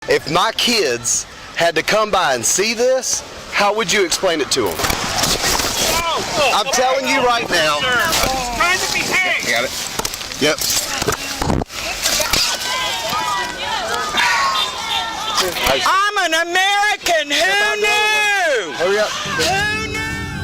If my kids had to come by and see this, how would you explain it to them? I'm telling you right now. Trying to behave. Got it? Yep. I'm an American. Who knew? Hurry up.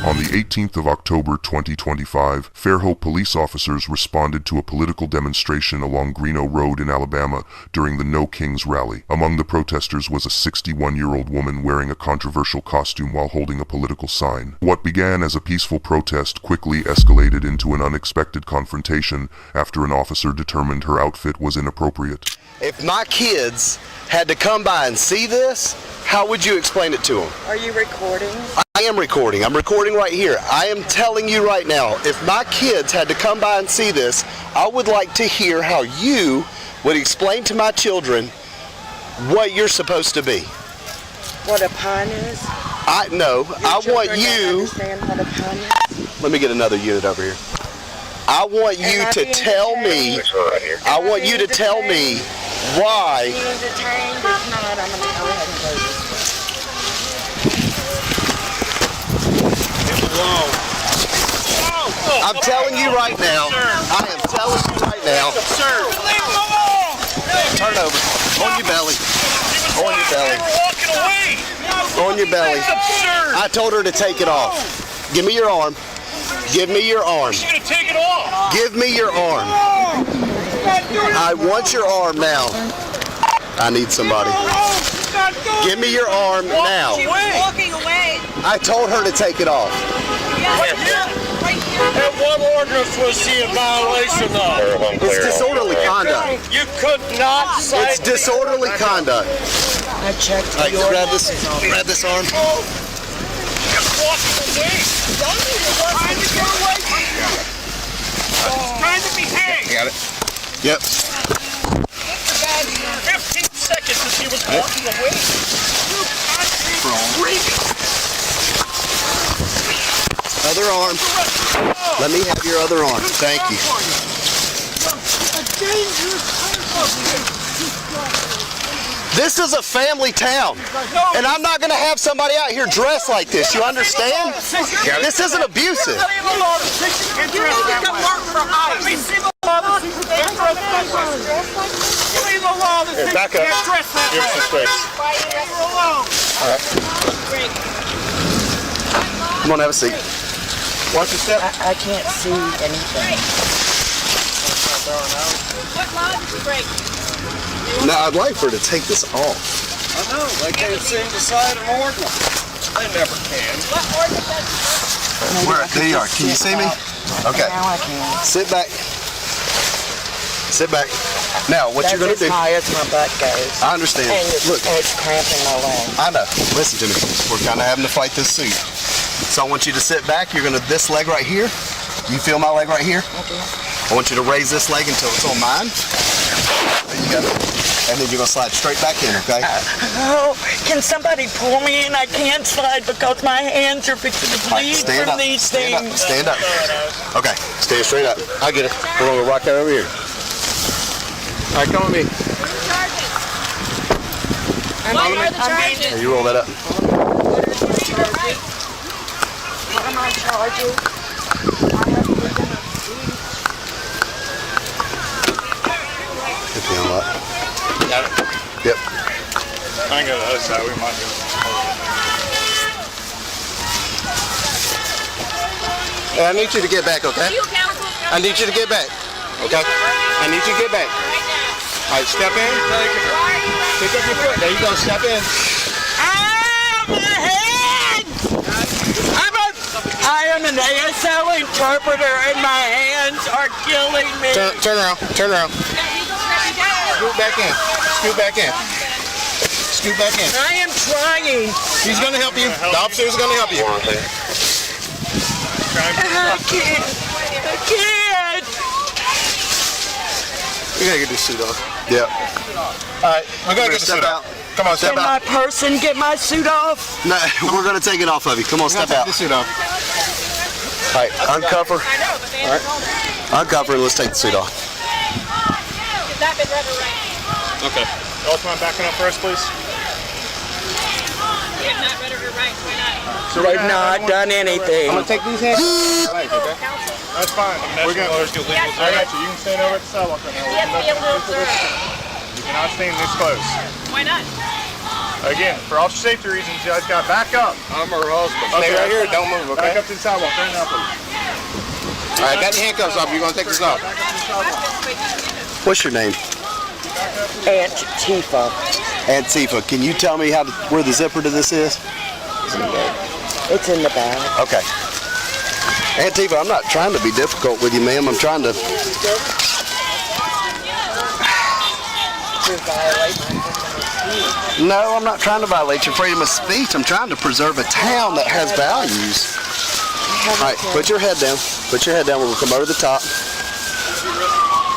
On the 18th of October 2025, Fairhope police officers responded to a political demonstration along Greeno Road in Alabama during the No Kings rally. Among the protesters was a 61-year-old woman wearing a controversial costume while holding a political sign. What began as a peaceful protest quickly escalated into an unexpected confrontation after an officer determined her outfit was inappropriate. If my kids had to come by and see this, how would you explain it to them? Are you recording? I am recording. I'm recording right here. I am telling you right now, if my kids had to come by and see this, I would like to hear how you would explain to my children what you're supposed to be. What a pun is? I want you. Understand what a pun is? Let me get another unit over here. I want you to tell me. I want you to tell me why. Being detained? If not, I'm going to go ahead and close this. I'm telling you right now. I am telling you right now. Turn over. On your belly. On your belly. On your belly. I told her to take it off. Give me your arm. Give me your arm. She's gonna take it off. Give me your arm. I want your arm now. I need somebody. Give me your arm now. She was walking away. I told her to take it off. Right here. And what ordinance was she in violation of? It's disorderly conduct. You could not cite. It's disorderly conduct. I checked All right, grab this arm. Walking away. Trying to get away from you. Trying to behave. Got it? Yep. 15 seconds as she was walking away. Other arm. Let me have your other arm. Thank you. This is a family town, and I'm not going to have somebody out here dressed like this. You understand? This isn't abusive. Back up. Here's some space. All right. Come on, have a seat. Watch your step. I can't see anything. What law did you break? Now, I'd like for her to take this off. I know, they can't seem to cite an ordinance. They never can. What ordinance does Where? There you are. Can you see me? Okay. Now I can. Sit back. Sit back. Now, what you're going to do... That's as high as my butt goes. I understand. And it's, Look, it's cramping my leg. I know. Listen to me. We're kind of having to fight this suit. So I want you to sit back. You're going to... This leg right here. You feel my leg right here? Okay. I want you to raise this leg until it's on mine. There you go. And then you're going to slide straight back in, okay? Oh, can somebody pull me in? I can't slide because my hands are fixing to bleed from these things. Stand up. Okay, stand straight up. I get it. We're going to rock that over here. All right, come with me. What are the charges? Here, you roll that up. What am I charging? Got it? Yep. I can go to the other side. We might do it. Hey, I need you to get back, okay? I need you to get back, okay? I need you to get back. All right, step in. Pick up your foot. There you go. Step in. Ah, my head! I am an ASL interpreter and my hands are killing me. Turn around. Turn around. Scoot back in. Scoot back in. Scoot back in. I am trying. He's going to help you. The officer is going to help you. I can't. I can't. You got to get this suit off. Yep. All right. We're going to get the suit out. Come on, step Can my out. person get my suit off? No, we're going to take it off of you. Come on, step out. Take the suit off. All right, uncuff her. All right. Uncuff her and let's take the suit off. That been rather right. Okay. Y'all mind backing up first, please? You have not read her rights. Why not? So They've not done anything. I'm gonna take these hands. Okay. That's fine. We're going to get legal. I got you. You can stand over at the sidewalk right now. You have to be able to observe. You cannot stand this close. Why not? Again, for officer safety reasons, you guys got to back up. I'm her husband. Okay, Stay right here. Don't move, Back okay? up to the sidewalk right now, please. All right, got the handcuffs off. You're gonna take this off. What's your name? Aunt Tifa. Aunt Tifa, can you tell me where the zipper to this is? It's in the bag. Okay. Aunt Tifa, I'm not trying to be difficult with you, ma'am. I'm trying to... No, I'm not trying to violate your freedom of speech. I'm trying to preserve a town that has values. All right, put your head down. Put your head down. We'll come over the top.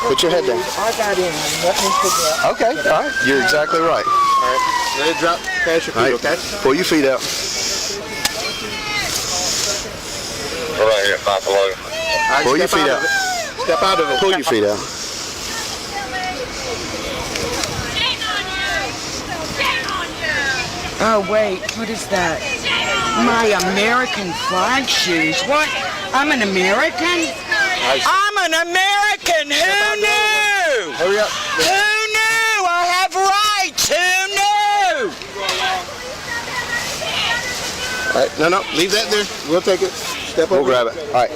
Put your head down. I got in. Let me forget. Okay, all right. You're exactly right. All right. Let it drop. Pass your All feet, right, okay? pull your feet out. We're right here, Buffalo. Pull your feet out. Step out of it. Pull your feet out. Shame on you! Shame on you! Oh, wait. What is that? My American flag shoes. What? I'm an American? I'm an American. Who knew? Hurry up. Who knew? I have rights. Who knew? All right. No, leave that there. We'll take it. Step over. We'll grab it. All right.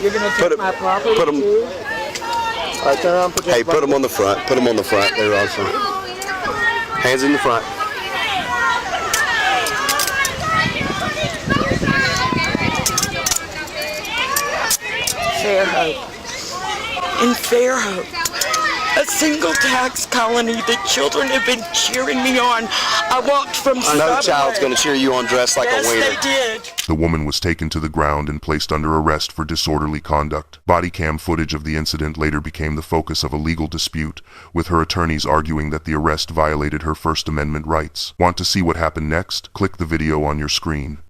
You're going to Put take it- my property put 'em- too? All right, turn around. Put your Hey, put them on the front. Put them on the front. They're awesome. Hands in the front. Fairhope. In Fairhope. A single tax colony. The children have been cheering me on. I walked from No Subway. child's going to cheer you on dressed like Yes, a wiener. they did. The woman was taken to the ground and placed under arrest for disorderly conduct. Body cam footage of the incident later became the focus of a legal dispute, with her attorneys arguing that the arrest violated her First Amendment rights. Want to see what happened next? Click the video on your screen.